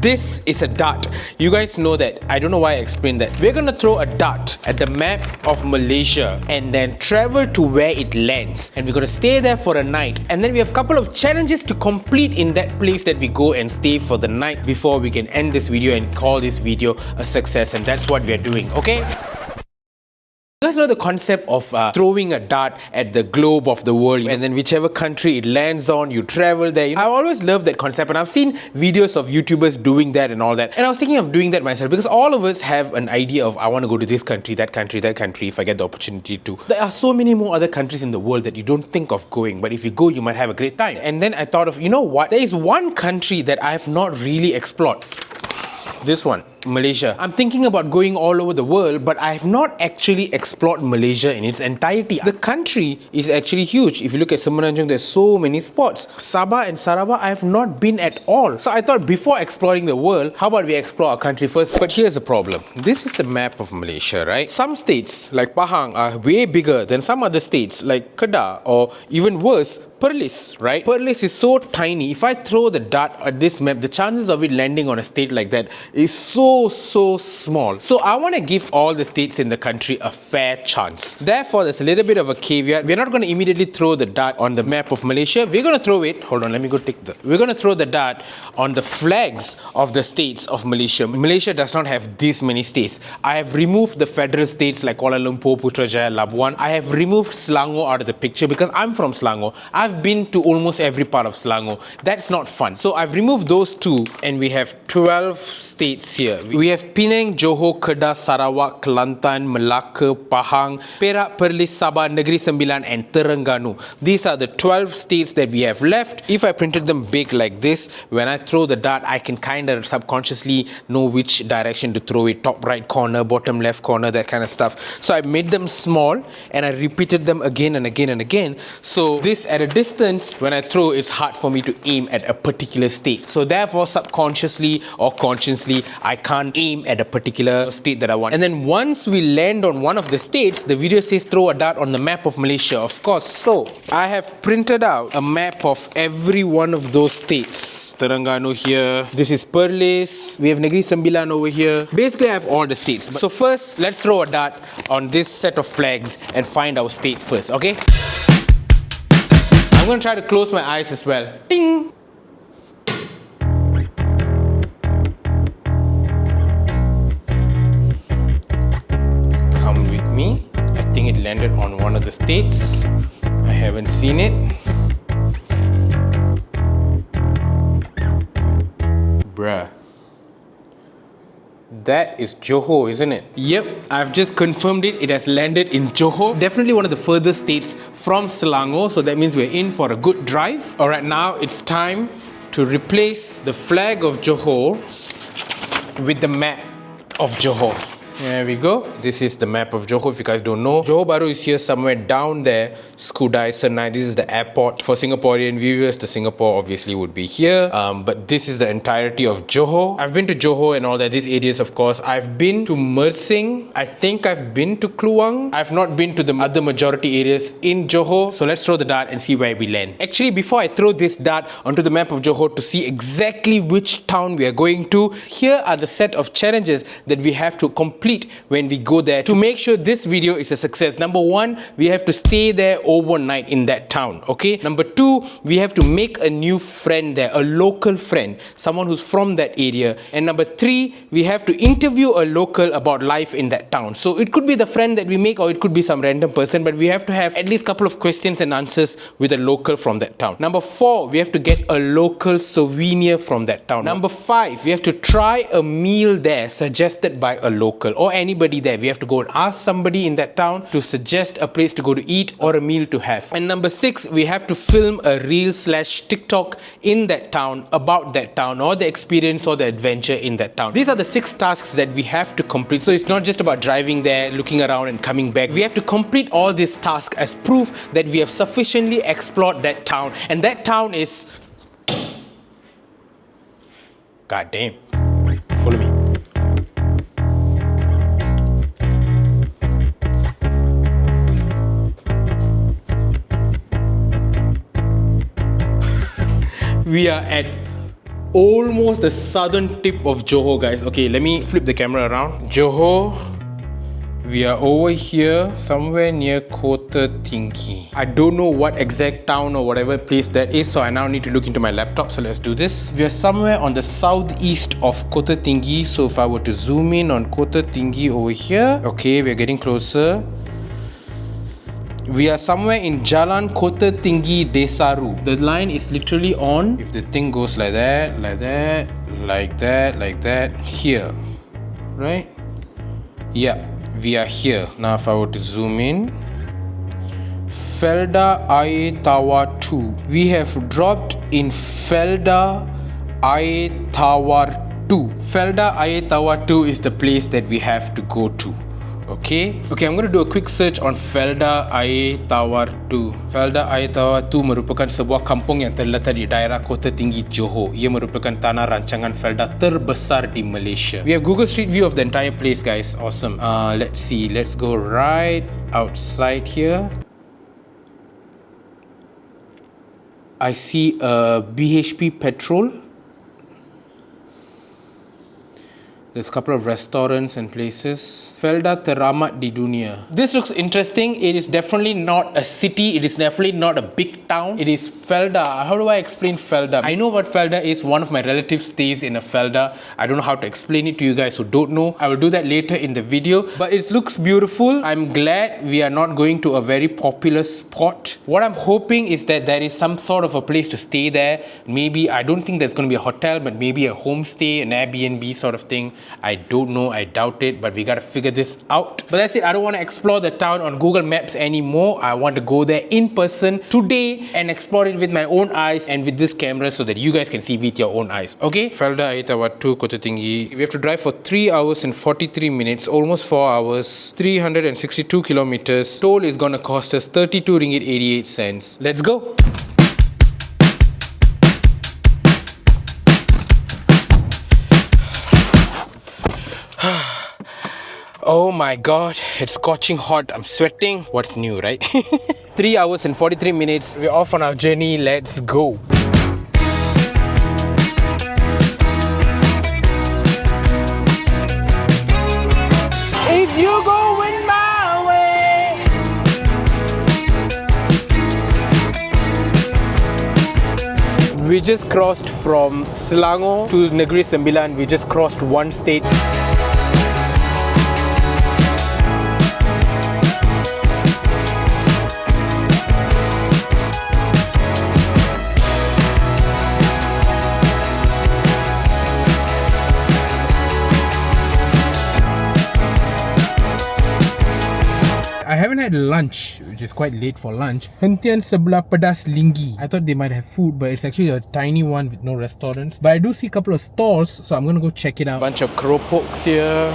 This is a dart. You guys know that. I don't know why I explained that. We're gonna throw a dart at the map of Malaysia and then travel to where it lands. And we're gonna stay there for a night. And then we have a couple of challenges to complete in that place that we go and stay for the night before we can end this video and call this video a success. And that's what we're doing, okay? You guys know the concept of throwing a dart at the globe of the world, and then whichever country it lands on, you travel there. I always love that concept, and I've seen videos of YouTubers doing that and all that. And I was thinking of doing that myself because all of us have an idea of I want to go to this country, that country, that country if I get the opportunity to. There are so many more other countries in the world that you don't think of going, but if you go, you might have a great time. And then I thought of, you know what? There is one country that I have not really explored. This one, Malaysia. I'm thinking about going all over the world, but I have not actually explored Malaysia in its entirety. The country is actually huge. If you look at Semenanjung, there's so many spots. Sabah and Sarawak, I have not been at all. So I thought before exploring the world, how about we explore our country first? But here's the problem. This is the map of Malaysia, right? Some states, like Pahang, are way bigger than some other states, like Kedah, or even worse, Perlis, right? Perlis is so tiny. If I throw the dart at this map, the chances of it landing on a state like that is so small. So I want to give all the states in the country a fair chance. Therefore, there's a little bit of a caveat. We're not going to immediately throw the dart on the map of Malaysia. We're going to throw it, hold on, let me go take the, we're going to throw the dart on the flags of the states of Malaysia. Malaysia does not have this many states. I have removed the federal states like Kuala Lumpur, Putrajaya, Labuan. I have removed Selangor out of the picture because I'm from Selangor. I've been to almost every part of Selangor. That's not fun. So I've removed those two and we have 12 states here. We have Penang, Johor, Kedah, Sarawak, Kelantan, Melaka, Pahang, Perak, Perlis, Sabah, Negeri Sembilan and Terengganu. These are the 12 states that we have left. If I printed them big like this, when I throw the dart, I can kind of subconsciously know which direction to throw it. Top right corner, bottom left corner, that kind of stuff. So I made them small and I repeated them again and again and again. So this at a distance, when I throw, it's hard for me to aim at a particular state. So therefore, subconsciously or consciously, I can't aim at a particular state that I want. And then once we land on one of the states, the video says throw a dart on the map of Malaysia, of course. So I have printed out a map of every one of those states. Terengganu here. This is Perlis. We have Negeri Sembilan over here. Basically, I have all the states. So first, let's throw a dart on this set of flags and find our state first, okay? I'm going to try to close my eyes as well. Ding! Come with me. I think it landed on one of the states. I haven't seen it. Bruh. That is Johor, isn't it? Yep, I've just confirmed it. It has landed in Johor. Definitely one of the furthest states from Selangor. So that means we're in for a good drive. Alright, now it's time to replace the flag of Johor with the map of Johor. There we go. This is the map of Johor. If you guys don't know, Johor Bahru is here somewhere down there. Skudai, Senai. This is the airport. For Singaporean viewers, the Singapore obviously would be here. But this is the entirety of Johor. I've been to Johor and all that. These areas, of course. I've been to Mersing. I think I've been to Kluang. I've not been to the other majority areas in Johor. So let's throw the dart and see where we land. Actually, before I throw this dart onto the map of Johor to see exactly which town we are going to, here are the set of challenges that we have to complete when we go there to make sure this video is a success. Number one, we have to stay there overnight in that town, okay? Number two, we have to make a new friend there, a local friend, someone who's from that area. And number three, we have to interview a local about life in that town. So it could be the friend that we make or it could be some random person, but we have to have at least a couple of questions and answers with a local from that town. Number four, we have to get a local souvenir from that town. Number five, we have to try a meal there suggested by a local or anybody there. We have to go and ask somebody in that town to suggest a place to go to eat or a meal to have. And number six, we have to film a reel/TikTok in that town about that town or the experience or the adventure in that town. These are the 6 tasks that we have to complete. So it's not just about driving there, looking around and coming back. We have to complete all these tasks as proof that we have sufficiently explored that town. And that town is... God damn. Follow me. We are at almost the southern tip of Johor, guys. Okay, let me flip the camera around. Johor. We are over here, somewhere near Kota Tinggi. I don't know what exact town or whatever place that is, so I now need to look into my laptop. So let's do this. We are somewhere on the southeast of Kota Tinggi. So if I were to zoom in on Kota Tinggi over here, okay, we are getting closer. We are somewhere in Jalan Kota Tinggi Desaru. The line is literally on. If the thing goes like that, like that, like that, like that, here, right? Yeah. We are here. Now if I were to zoom in, Felda Tawar 2. We have dropped in Felda Tawar 2. Felda Tawar 2 is the place that we have to go to. Okay, I'm going to do a quick search on Felda Tawar 2. Felda Tawar 2 merupakan sebuah kampung yang terletak di daerah Kota Tinggi Johor. Ia merupakan tanah rancangan Felda terbesar di Malaysia. We have Google Street View of the entire place, guys. Awesome. Let's see. Let's go right outside here. I see a BHP petrol. There's a couple of restaurants and places. Felda teramat di dunia. This looks interesting. It is definitely not a city. It is definitely not a big town. It is Felda. How do I explain Felda? I know what Felda is. One of my relatives stays in a Felda. I don't know how to explain it to you guys who don't know. I will do that later in the video. But it looks beautiful. I'm glad we are not going to a very popular spot. What I'm hoping is that there is some sort of a place to stay there. Maybe, I don't think there's going to be a hotel, but maybe a homestay, an Airbnb sort of thing. I don't know, I doubt it, but we gotta figure this out. But that's it, I don't want to explore the town on Google Maps anymore. I want to go there in person today and explore it with my own eyes and with this camera so that you guys can see with your own eyes, okay? Felda Tawar 2, Kota Tinggi. We have to drive for 3 hours and 43 minutes, almost 4 hours, 362 kilometers. Toll is gonna cost us 32 ringgit 88 cents. Let's go! Oh my god, it's scorching hot. I'm sweating. What's new, right? 3 hours and 43 minutes. We're off on our journey. Let's go. If you go in my way. We just crossed from Selangor to Negeri Sembilan. We just crossed one state. I haven't had lunch, which is quite late for lunch. Hentian sebelah pedas linggi. I thought they might have food, but it's actually a tiny one with no restaurants. But I do see a couple of stalls, so I'm gonna go check it out. Bunch of keropoks here.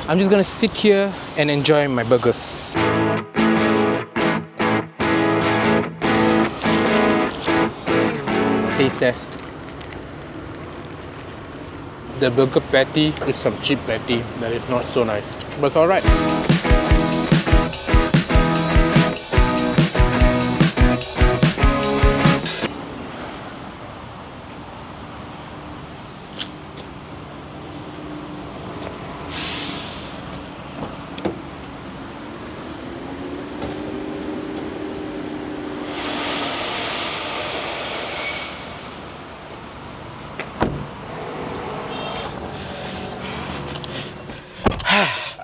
I'm just gonna sit here and enjoy my burgers. Taste test. The burger patty is some cheap patty that is not so nice, but it's alright.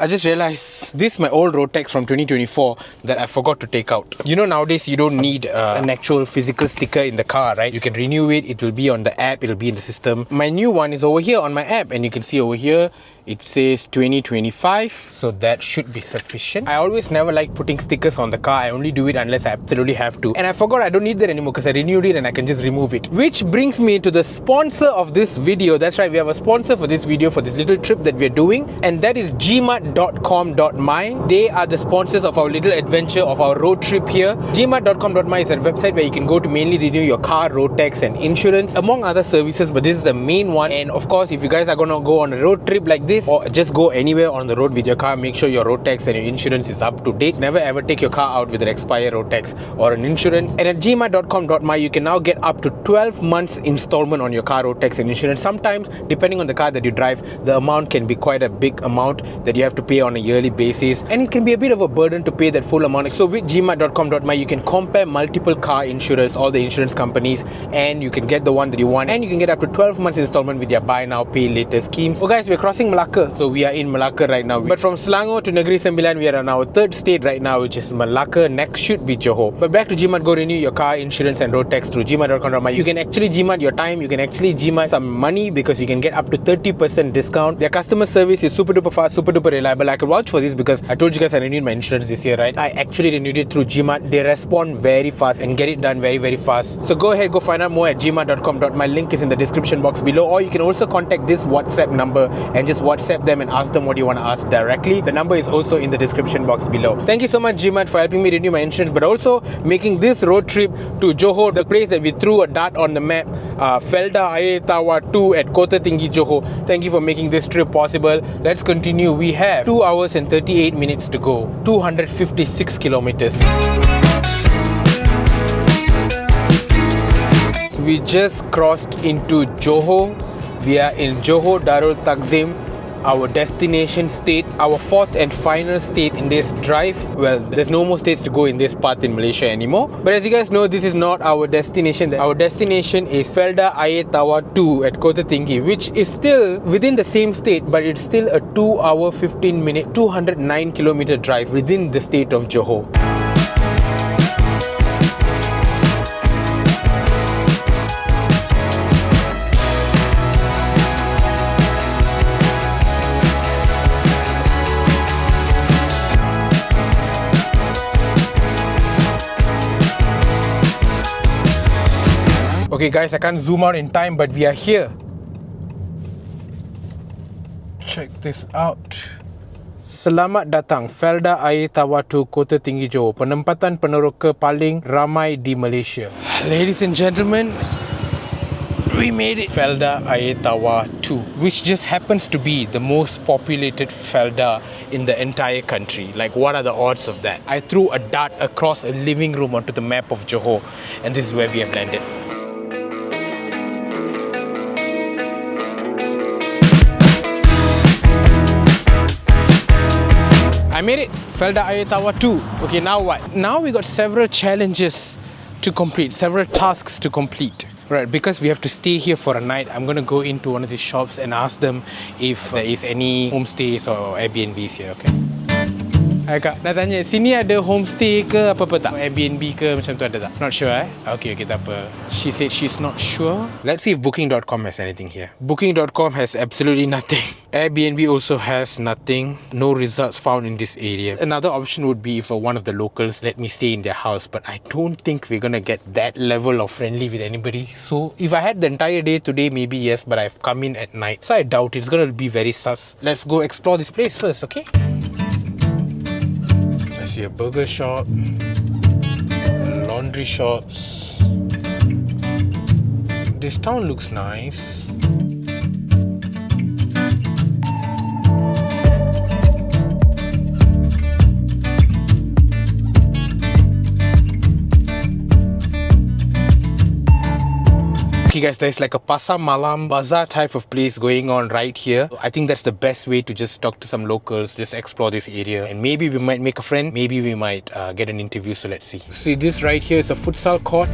I just realized this is my old road tax from 2024 that I forgot to take out. You know, nowadays you don't need an actual physical sticker in the car, right? You can renew it, it will be on the app, it will be in the system. My new one is over here on my app, and you can see over here it says 2025, so that should be sufficient. I always never like putting stickers on the car. I only do it unless I absolutely have to. And I forgot I don't need that anymore because I renewed it and I can just remove it. Which brings me to the sponsor of this video. That's right, we have a sponsor for this video, for this little trip that we're doing, and that is GMAT.com.my. They are the sponsors of our little adventure of our road trip here. GMAT.com.my is a website where you can go to mainly renew your car, road tax and insurance, among other services, but this is the main one. And of course, if you guys are gonna go on a road trip like this, this or just go anywhere on the road with your car, make sure your road tax and your insurance is up to date. Never ever take your car out with an expired road tax or an insurance. And at gmat.com.my, you can now get up to 12 months installment on your car road tax and insurance. Sometimes, depending on the car that you drive, the amount can be quite a big amount that you have to pay on a yearly basis, and it can be a bit of a burden to pay that full amount. So with gmat.com.my, you can compare multiple car insurers, all the insurance companies, and you can get the one that you want, and you can get up to 12 months installment with your buy now pay later schemes. So guys, we're crossing Malacca, so we are in Malacca right now. But from Selangor to Negeri Sembilan, we are on our third state right now, which is Malacca. Next should be Johor. But back to GMAT, go renew your car insurance and road tax through gmat.com.my. You can actually GMAT your time, you can actually GMAT some money, because you can get up to 30% discount. Their customer service is super duper fast, super duper reliable. I can vouch for this because I told you guys I renewed my insurance this year, right? I actually renewed it through GMAT. They respond very fast and get it done very, very fast. So go ahead, go find out more at gmat.com.my. Link is in the description box below, or you can also contact this WhatsApp number and just WhatsApp them and ask them what you want to ask directly. The number is also in the description box below. Thank you so much, GMAT, for helping me renew my insurance, but also making this road trip to Johor, the place that we threw a dart on the map, Felda Air Tawar 2 at Kota Tinggi, Johor. Thank you for making this trip possible. Let's continue. We have 2 hours and 38 minutes to go, 256 kilometers. We just crossed into Johor. We are in Johor Darul Takzim, our destination state, our fourth and final state in this drive. Well, there's no more states to go in this part in Malaysia anymore. But as you guys know, this is not our destination. Our destination is Felda Air Tawar 2 at Kota Tinggi, which is still within the same state, but it's still a 2 hour 15 minute 209 kilometer drive within the state of Johor. Okay guys, I can't zoom out in time, but we are here. Check this out. Selamat datang Felda Air Tawar 2 Kota Tinggi Johor, penempatan peneroka paling ramai di Malaysia. Ladies and gentlemen, we made it. Felda Air Tawar 2, which just happens to be the most populated Felda in the entire country. Like, what are the odds of that? I threw a dart across a living room onto the map of Johor, and this is where we have landed. I made it, Felda Air Tawar 2. Okay, now what? Now we got several challenges to complete, several tasks to complete. Right, because we have to stay here for a night, I'm going to go into one of these shops and ask them if there is any homestays or Airbnbs here, okay? Hai Kak, nak tanya, sini ada homestay ke apa-apa tak? Airbnb ke macam tu ada tak? Not sure Okay, tak apa. She said she's not sure. Let's see if booking.com has anything here. Booking.com has absolutely nothing. Airbnb also has nothing. No results found in this area. Another option would be for one of the locals let me stay in their house, but I don't think we're gonna get that level of friendly with anybody. So if I had the entire day today, maybe yes, but I've come in at night, so I doubt it's gonna be very sus. Let's go explore this place first, okay? I see a burger shop, laundry shops. This town looks nice. Okay guys, there's like a pasar malam bazaar type of place going on right here. I think that's the best way to just talk to some locals, just explore this area, and maybe we might make a friend, maybe we might get an interview, so let's see. See, this right here is a futsal court.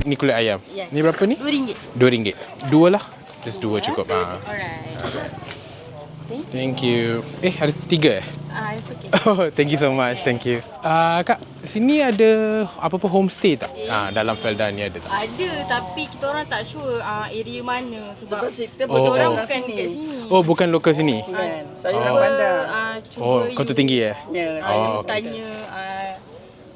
Ni kulit ayam. Yeah. Ni berapa ni? RM2. RM2. Dua lah. Just dua cukup. Alright. Thank you. Ada tiga It's okay. Oh, thank you so much. Thank you. Kak, sini ada apa-apa homestay tak? Dalam Felda ni ada tak? Ada, tapi kita orang tak sure area mana sebab kita orang kat bukan sini. kat sini. Oh, bukan lokal sini? Bukan. Saya orang bandar. Cuba Kota Tinggi Ya. Oh, okay. tanya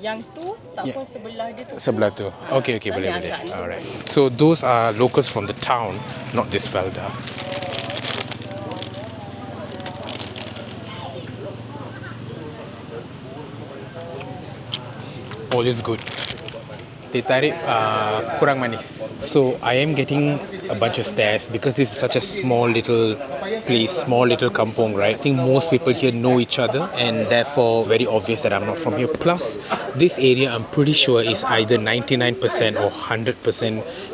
Yang tu tak pun sebelah dia tu. Sebelah tu. Okay, Tadi boleh. agak ni. Alright. So those are locals from the town, not this Felda. All is good. Teh tarik kurang manis. So I am getting a bunch of stares because this is such a small little place, small little kampong, right? I think most people here know each other and therefore very obvious that I'm not from here. Plus, this area I'm pretty sure is either 99% or 100%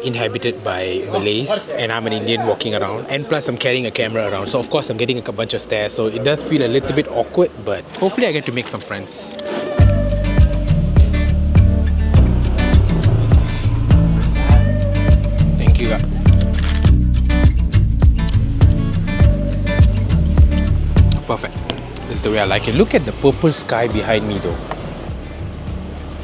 inhabited by Malays and I'm an Indian walking around, and plus I'm carrying a camera around. So of course I'm getting a bunch of stares, so it does feel a little bit awkward, but hopefully I get to make some friends. Juga. Perfect. This is the way I like it. Look at the purple sky behind me though.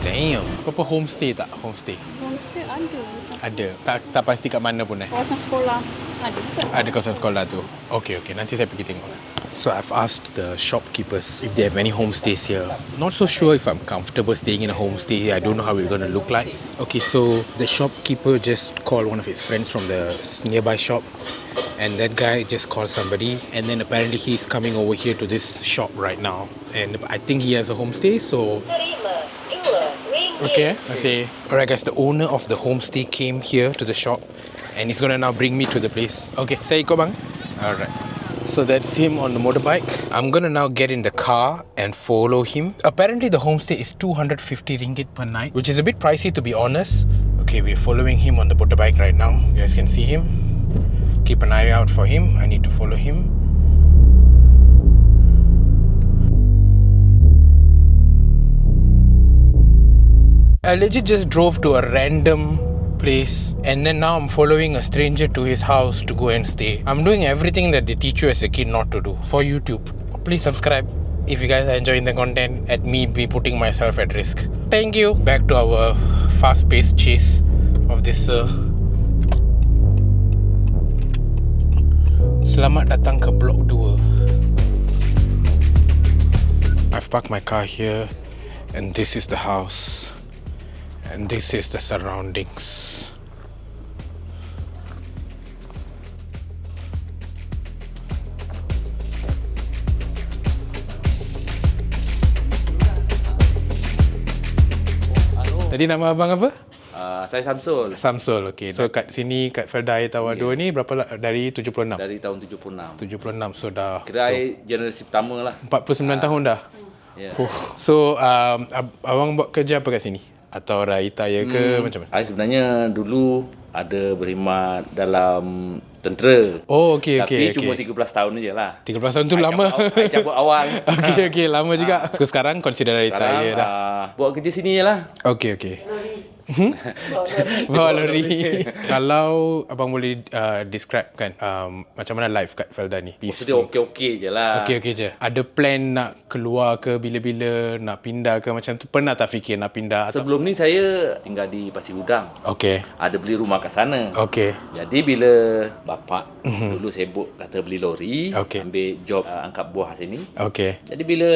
Damn. Apa homestay tak? Homestay. Homestay ada. Ada. Tak pasti kat mana pun Kawasan sekolah ada juga. Ada kawasan sekolah tu. Okay. Nanti saya pergi tengok. So I've asked the shopkeepers if they have any homestays here. Not so sure if I'm comfortable staying in a homestay here. I don't know how it's going to look like. Okay, so the shopkeeper just called one of his friends from the nearby shop, and that guy just called somebody, and then apparently he's coming over here to this shop right now, and I think he has a homestay, so okay, I see. Alright guys, the owner of the homestay came here to the shop and he's gonna now bring me to the place. Okay, saya ikut bang. Alright. So that's him on the motorbike. I'm gonna now get in the car and follow him. Apparently the homestay is 250 ringgit per night, which is a bit pricey to be honest. Okay, we're following him on the motorbike right now. You guys can see him. Keep an eye out for him. I need to follow him. I legit just drove to a random place and then now I'm following a stranger to his house to go and stay. I'm doing everything that they teach you as a kid not to do for YouTube. Please subscribe if you guys are enjoying the content at me be putting myself at risk. Thank you. Back to our fast-paced chase of this Selamat datang ke Blok 2. I've parked my car here and this is the house. And this is the surroundings. Tadi nama abang apa? Saya Samsul. Samsul, okay. So kat sini, kat Felda Tawar 2 ni berapa dari 76? Dari tahun 76. 76, so dah Kira generasi pertama lah. 49 tahun dah. Yeah. So abang buat kerja apa kat sini? Atau raitaya ke macam mana? Saya sebenarnya dulu ada berkhidmat dalam tentera. Oh, okey. Tapi cuma 13 tahun je lah. 13 tahun tu lama. Saya cabut awal. Okey, lama juga. So sekarang consider raitaya dah. Buat kerja sini je lah. Okey. Bawa lori. Kalau abang boleh describe kan macam mana life kat Felda ni? Maksudnya okey-okey je lah. Okey je. Ada plan nak keluar ke bila-bila, nak pindah ke macam tu? Pernah tak fikir nak pindah? Sebelum ni saya tinggal di Pasir Gudang. Okey. Ada beli rumah kat sana. Okey. Jadi bila bapak dulu sibuk kata beli lori, ambil job angkat buah sini. Okey. Jadi bila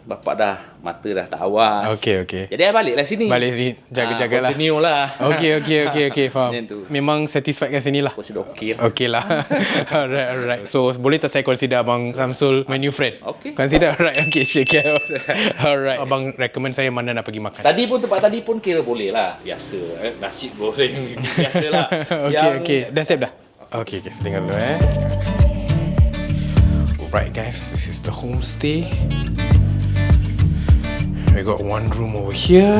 bapak dah mata dah tak awas. Okey. Jadi saya baliklah sini. Balik sini jaga-jagalah. Continue lah. Okey, faham. Memang satisfied kat sini lah. Sudah okey. Okey lah. Alright. So boleh tak saya consider abang Samsul my new friend? Okey. Consider, alright. Okay, shake care. Alright. Abang recommend saya mana nak pergi makan? Tempat tadi pun kira boleh lah. Biasa. Nasi goreng. Biasalah. Okay. Dah siap dah? Okay, tinggal dulu Alright guys, this is the homestay. We got one room over here.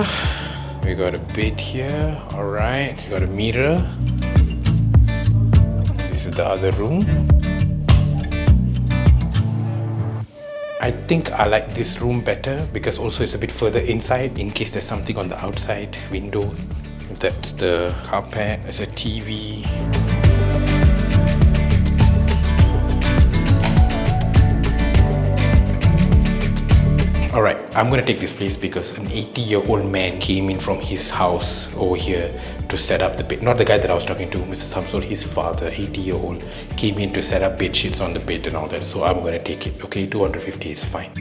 We got a bed here. Alright, we got a mirror. This is the other room. I think I like this room better because also it's a bit further inside in case there's something on the outside window. That's the carpet. There's a TV. Alright, I'm gonna take this place because an 80-year-old man came in from his house over here to set up the bed. Not the guy that I was talking to, Mr. Samsul, his father, 80-year-old, came in to set up bed sheets on the bed and all that. So I'm gonna take it. Okay, 250 is fine.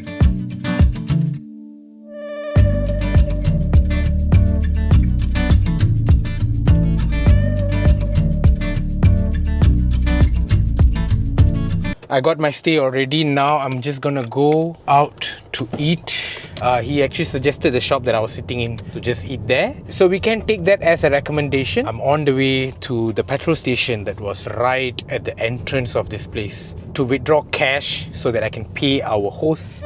I got my stay already. Now I'm just gonna go out to eat. He actually suggested the shop that I was sitting in to just eat there. So we can take that as a recommendation. I'm on the way to the petrol station that was right at the entrance of this place to withdraw cash so that I can pay our hosts.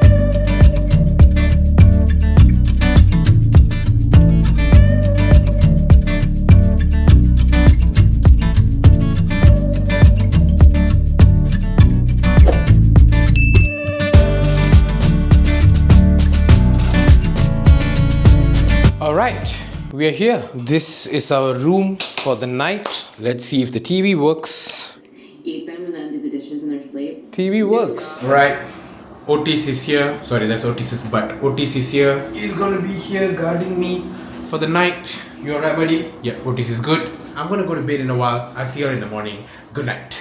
Alright, we are here. This is our room for the night. Let's see if the TV works. Eat them and then do the dishes in their sleep. TV works. Right, Otis is here. Sorry, that's Otis's butt. Otis is here. He's gonna be here guarding me for the night. You alright, buddy? Yeah, Otis is good. I'm gonna go to bed in a while. I'll see you in the morning. Good night.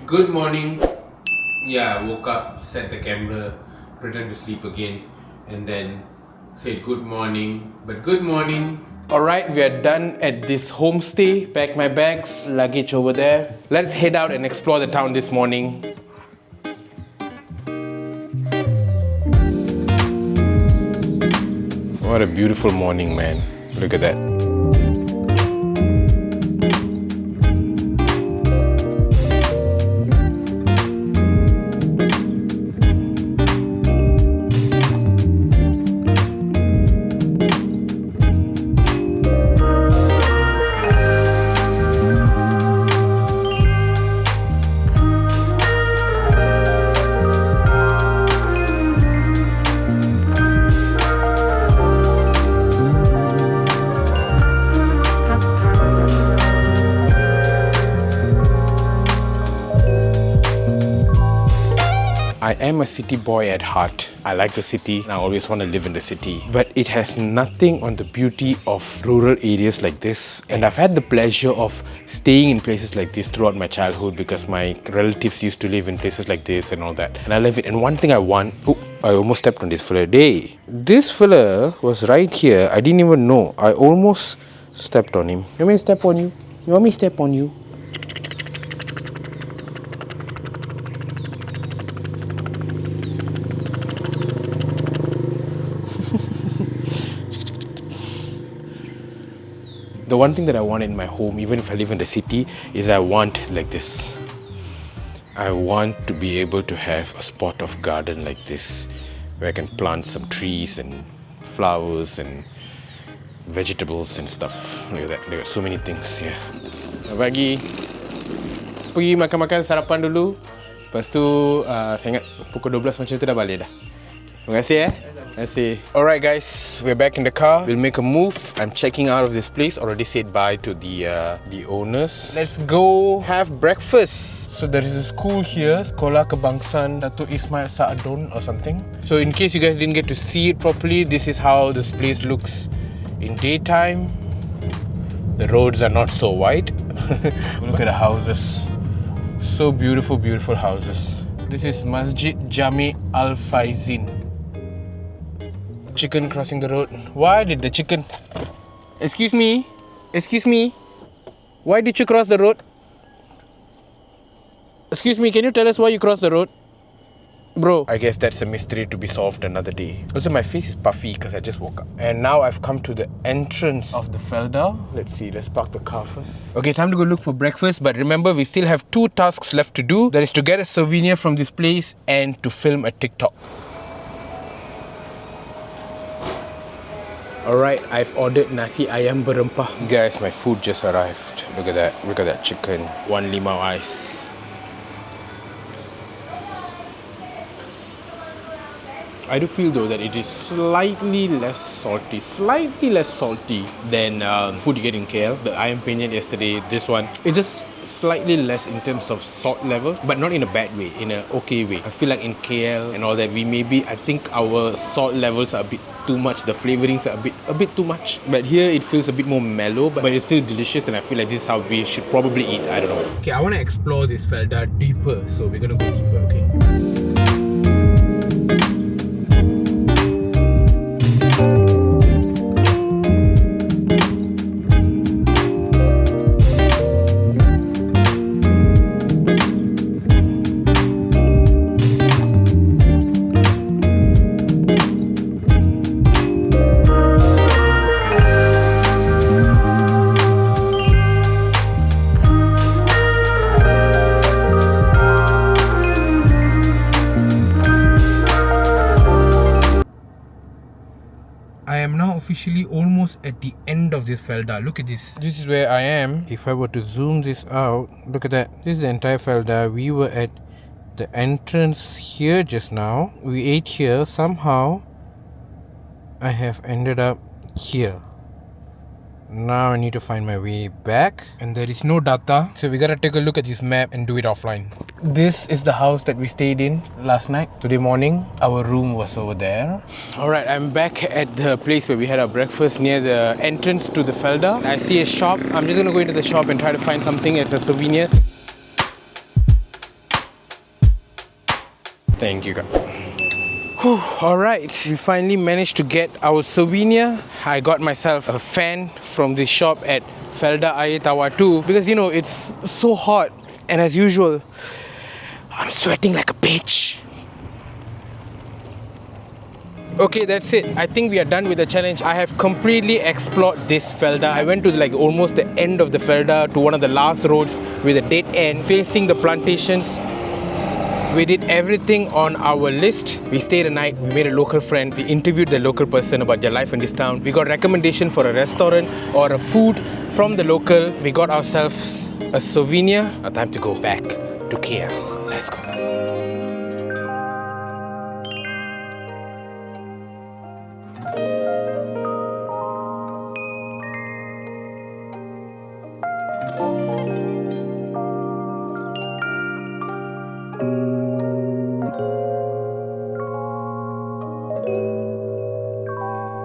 Good morning. Yeah, I woke up, set the camera, pretend to sleep again, and then said good morning. But good morning. Alright, we are done at this homestay. Pack my bags, luggage over there. Let's head out and explore the town this morning. What a beautiful morning, man. Look at that. I am a city boy at heart. I like the city and I always want to live in the city. But it has nothing on the beauty of rural areas like this. And I've had the pleasure of staying in places like this throughout my childhood because my relatives used to live in places like this and all that. And I love it. And one thing I want... Oh, I almost stepped on this fella. Day. This fella was right here. I didn't even know. I almost stepped on him. You want me to step on you? You want me to step on you? The one thing that I want in my home, even if I live in the city, is I want like this. I want to be able to have a spot of garden like this where I can plant some trees and flowers and vegetables and stuff. Look at that, there are so many things here. Pagi, pergi makan-makan sarapan dulu. Lepas tu, saya ingat pukul 12 macam tu dah balik dah. Terima kasih Terima kasih. Alright guys, we're back in the car. We'll make a move. I'm checking out of this place. Already said bye to the owners. Let's go have breakfast. So there is a school here, Sekolah Kebangsaan Datuk Ismail Saadon or something. So in case you guys didn't get to see it properly, this is how this place looks in daytime. The roads are not so wide. Look at the houses. So beautiful, beautiful houses. This is Masjid Jami Al Faizin. Chicken crossing the road. Why did the chicken... Excuse me? Excuse me? Why did you cross the road? Excuse me, can you tell us why you crossed the road? Bro, I guess that's a mystery to be solved another day. Also, my face is puffy because I just woke up. And now I've come to the entrance of the Felda. Let's see, let's park the car first. Okay, time to go look for breakfast. But remember, we still have 2 tasks left to do. That is to get a souvenir from this place and to film a TikTok. Alright, I've ordered nasi ayam berempah. Guys, my food just arrived. Look at that. Look at that chicken. 1 limau ice. I do feel though that it is slightly less salty than food you get in KL. The ayam penyet yesterday, this one, it's just slightly less in terms of salt level, but not in a bad way, in a okay way. I feel like in KL and all that, I think our salt levels are a bit too much, the flavorings are a bit too much. But here it feels a bit more mellow, but it's still delicious, and I feel like this is how we should probably eat. I don't know. Okay, I want to explore this Felda deeper, so we're gonna go deeper, okay? officially almost at the end of this Felda. Look at this. This is where I am. If I were to zoom this out, look at that. This is the entire Felda. We were at the entrance here just now. We ate here. Somehow I have ended up here. Now I need to find my way back, and there is no data, so we gotta take a look at this map and do it offline. This is the house that we stayed in last night. Today morning our room was over there. Alright, I'm back at the place where we had our breakfast near the entrance to the Felda. I see a shop. I'm just gonna go into the shop and try to find something as a souvenir. Thank you guys. Alright, we finally managed to get our souvenir. I got myself a fan from this shop at Felda Tawar 2 because you know it's so hot, and as usual I'm sweating like a bitch. Okay, that's it. I think we are done with the challenge. I have completely explored this Felda. I went to like almost the end of the Felda, to one of the last roads with a dead end facing the plantations. We did everything on our list. We stayed a night, we made a local friend, we interviewed the local person about their life in this town. We got recommendation for a restaurant or a food from the local. We got ourselves a souvenir. Now time to go back to KL. Let's go.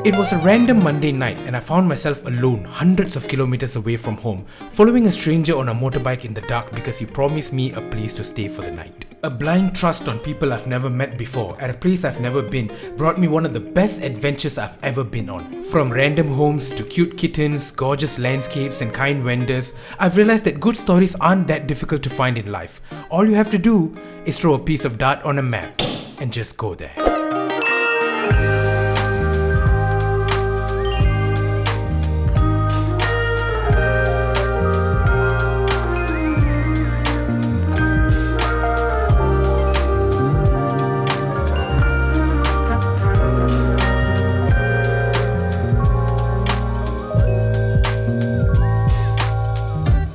It was a random Monday night and I found myself alone, hundreds of kilometers away from home, following a stranger on a motorbike in the dark because he promised me a place to stay for the night. A blind trust on people I've never met before at a place I've never been brought me one of the best adventures I've ever been on. From random homes to cute kittens, gorgeous landscapes and kind vendors, I've realized that good stories aren't that difficult to find in life. All you have to do is throw a piece of dart on a map and just go there.